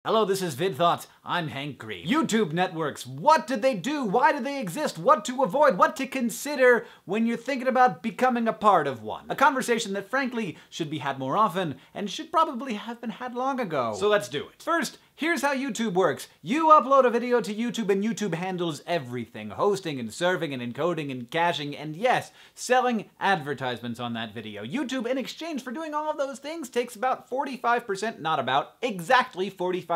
Hello, this is VidThoughts. I'm Hank Green. YouTube networks. What did they do? Why do they exist? What to avoid? What to consider when you're thinking about becoming a part of one? A conversation that frankly should be had more often and should probably have been had long ago. So let's do it. First, here's how YouTube works. You upload a video to YouTube and YouTube handles everything. Hosting and serving and encoding and caching and yes, selling advertisements on that video. YouTube, in exchange for doing all of those things, takes about 45%, not about, exactly 45%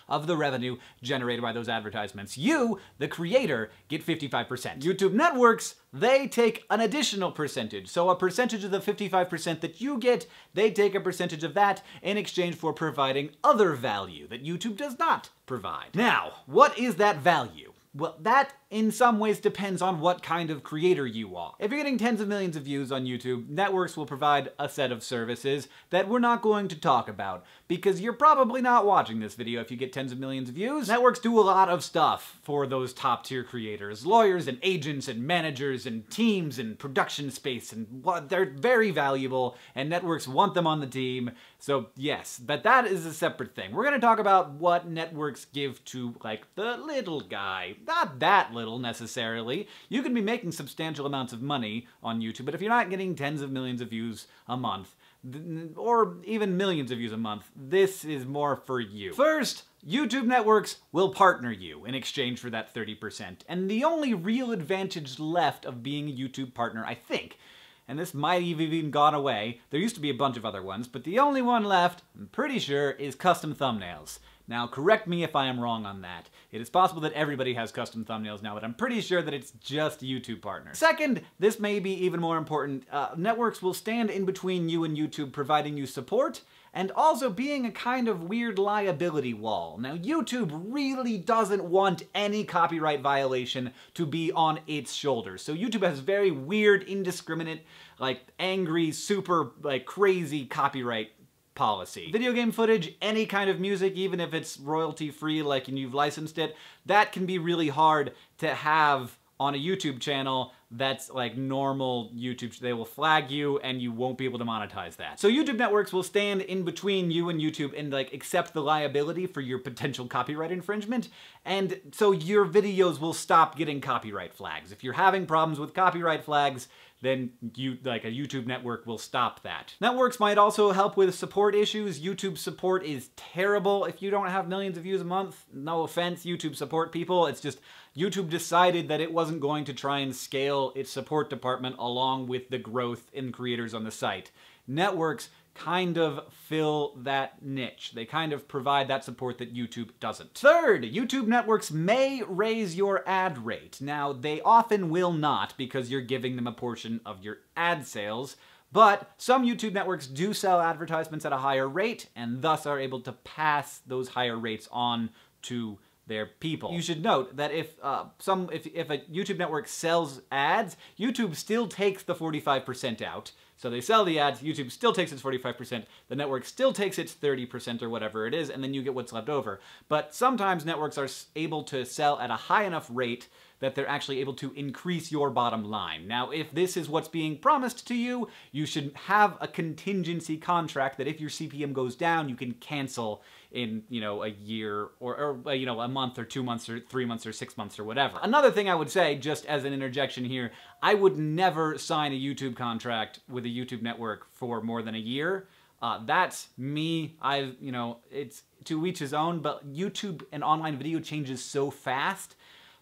of the revenue generated by those advertisements. You, the creator, get 55%. YouTube networks, they take an additional percentage. So a percentage of the 55% that you get, they take a percentage of that in exchange for providing other value that YouTube does not provide. Now, what is that value? Well, that in some ways depends on what kind of creator you are. If you're getting tens of millions of views on YouTube, networks will provide a set of services that we're not going to talk about because you're probably not watching this video if you get tens of millions of views. Networks do a lot of stuff for those top tier creators. Lawyers and agents and managers and teams and production space, and they're very valuable and networks want them on the team. So yes, but that is a separate thing. We're gonna talk about what networks give to like the little guy. Not that little necessarily. You can be making substantial amounts of money on YouTube, but if you're not getting tens of millions of views a month, or even millions of views a month, this is more for you. First, YouTube networks will partner you in exchange for that 30%. And the only real advantage left of being a YouTube partner, I think, and this might have even gone away, there used to be a bunch of other ones, but the only one left, I'm pretty sure, is custom thumbnails. Now, correct me if I am wrong on that. It is possible that everybody has custom thumbnails now, but I'm pretty sure that it's just YouTube partners. Second, this may be even more important, networks will stand in between you and YouTube, providing you support, and also being a kind of weird liability wall. Now, YouTube really doesn't want any copyright violation to be on its shoulders. So YouTube has very weird, indiscriminate, like angry, super, like crazy copyright policy. Video game footage, any kind of music, even if it's royalty-free, like and you've licensed it, that can be really hard to have on a YouTube channel that's like normal YouTube. They will flag you and you won't be able to monetize that. So YouTube networks will stand in between you and YouTube and like accept the liability for your potential copyright infringement, and so your videos will stop getting copyright flags. If you're having problems with copyright flags, then a YouTube network will stop that. Networks might also help with support issues. YouTube support is terrible. If you don't have millions of views a month, no offense, YouTube support people, it's just YouTube decided that it wasn't going to try and scale its support department along with the growth in creators on the site. Networks kind of fill that niche. They kind of provide that support that YouTube doesn't. Third, YouTube networks may raise your ad rate. Now, they often will not because you're giving them a portion of your ad sales, but some YouTube networks do sell advertisements at a higher rate and thus are able to pass those higher rates on to their people. You should note that if a YouTube network sells ads, YouTube still takes the 45% out. So they sell the ads, YouTube still takes its 45%, the network still takes its 30% or whatever it is, and then you get what's left over. But sometimes networks are able to sell at a high enough rate that they're actually able to increase your bottom line. Now, if this is what's being promised to you, you should have a contingency contract that if your CPM goes down, you can cancel in, a year or a month or 2 months or 3 months or 6 months or whatever. Another thing I would say, just as an interjection here, I would never sign a YouTube contract with a YouTube network for more than a year. That's me. It's to each his own, but YouTube and online video changes so fast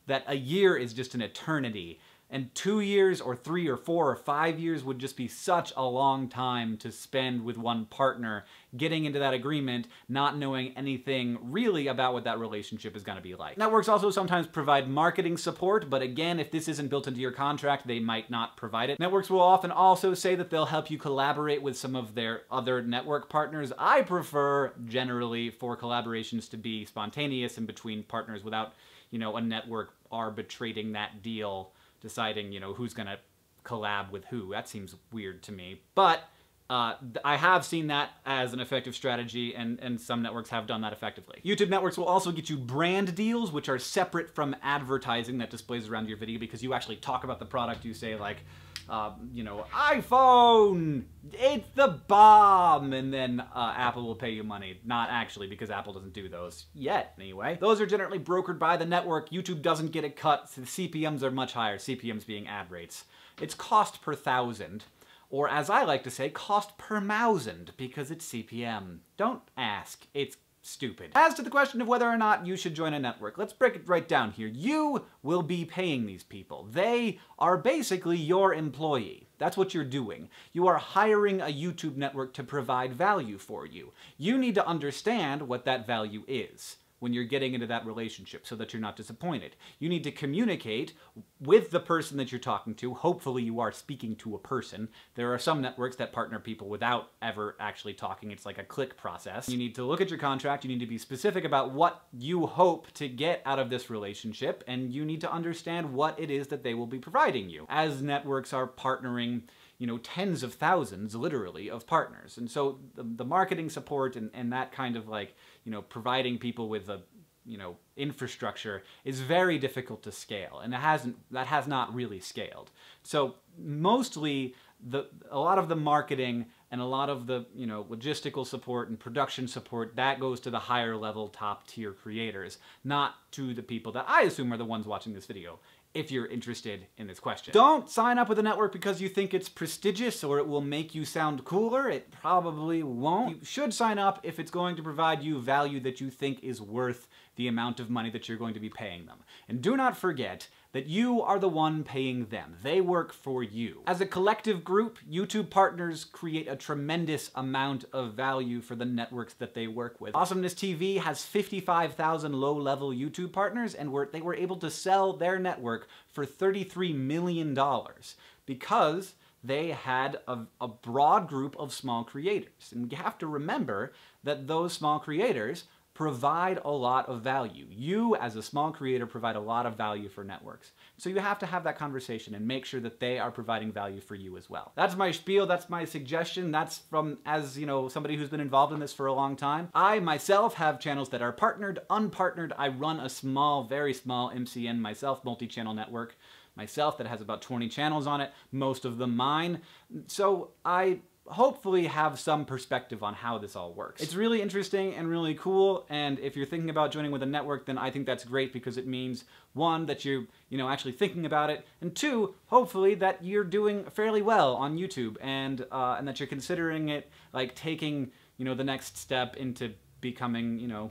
that a year is just an eternity. And 2 years or 3 or 4 or 5 years would just be such a long time to spend with one partner, getting into that agreement, not knowing anything really about what that relationship is gonna be like. Networks also sometimes provide marketing support, but again, if this isn't built into your contract, they might not provide it. Networks will often also say that they'll help you collaborate with some of their other network partners. I prefer, generally, for collaborations to be spontaneous in between partners without, a network arbitrating that deal, deciding, who's gonna collab with who. That seems weird to me. But I have seen that as an effective strategy, and some networks have done that effectively. YouTube networks will also get you brand deals, which are separate from advertising that displays around your video, because you actually talk about the product. You say like, you know, iPhone, it's the bomb, and then Apple will pay you money. Not actually, because Apple doesn't do those yet, anyway. Those are generally brokered by the network. YouTube doesn't get a cut. So the CPMs are much higher, CPMs being ad rates. It's cost per thousand, or as I like to say, cost per mousand, because it's CPM. Don't ask. It's stupid. As to the question of whether or not you should join a network, let's break it right down here. You will be paying these people. They are basically your employee. That's what you're doing. You are hiring a YouTube network to provide value for you. You need to understand what that value is when you're getting into that relationship so that you're not disappointed. You need to communicate with the person that you're talking to. Hopefully you are speaking to a person. There are some networks that partner people without ever actually talking. It's like a click process. You need to look at your contract. You need to be specific about what you hope to get out of this relationship, and you need to understand what it is that they will be providing you. As networks are partnering, you know, tens of thousands, literally, of partners. And so the marketing support and that kind of, like, you know, providing people with a, you know, infrastructure is very difficult to scale, and that has not really scaled. So mostly a lot of the marketing and a lot of the, you know, logistical support and production support, that goes to the higher level top tier creators, not to the people that I assume are the ones watching this video, if you're interested in this question. Don't sign up with a network because you think it's prestigious or it will make you sound cooler. It probably won't. You should sign up if it's going to provide you value that you think is worth the amount of money that you're going to be paying them. And do not forget that you are the one paying them. They work for you. As a collective group, YouTube partners create a tremendous amount of value for the networks that they work with. Awesomeness TV has 55,000 low-level YouTube partners, and they were able to sell their network for $33 million because they had a broad group of small creators. And you have to remember that those small creators provide a lot of value. You, as a small creator, provide a lot of value for networks. So you have to have that conversation and make sure that they are providing value for you as well. That's my spiel, that's my suggestion, that's from, as you know, somebody who's been involved in this for a long time. I myself have channels that are partnered, unpartnered. I run a small, very small MCN myself, multi-channel network myself that has about 20 channels on it, most of them mine. So I hopefully have some perspective on how this all works. It's really interesting and really cool, and if you're thinking about joining with a network, then I think that's great because it means, one, that you're, you know, actually thinking about it, and two, hopefully that you're doing fairly well on YouTube, and that you're considering it, like, taking, you know, the next step into becoming, you know,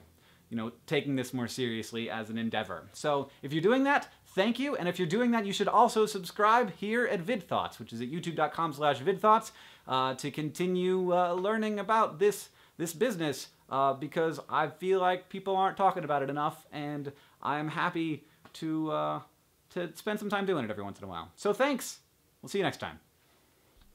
taking this more seriously as an endeavor. So if you're doing that, thank you, and if you're doing that, you should also subscribe here at VidThoughts, which is at youtube.com/VidThoughts, to continue learning about this business, because I feel like people aren't talking about it enough, and I'm happy to spend some time doing it every once in a while. So thanks. We'll see you next time.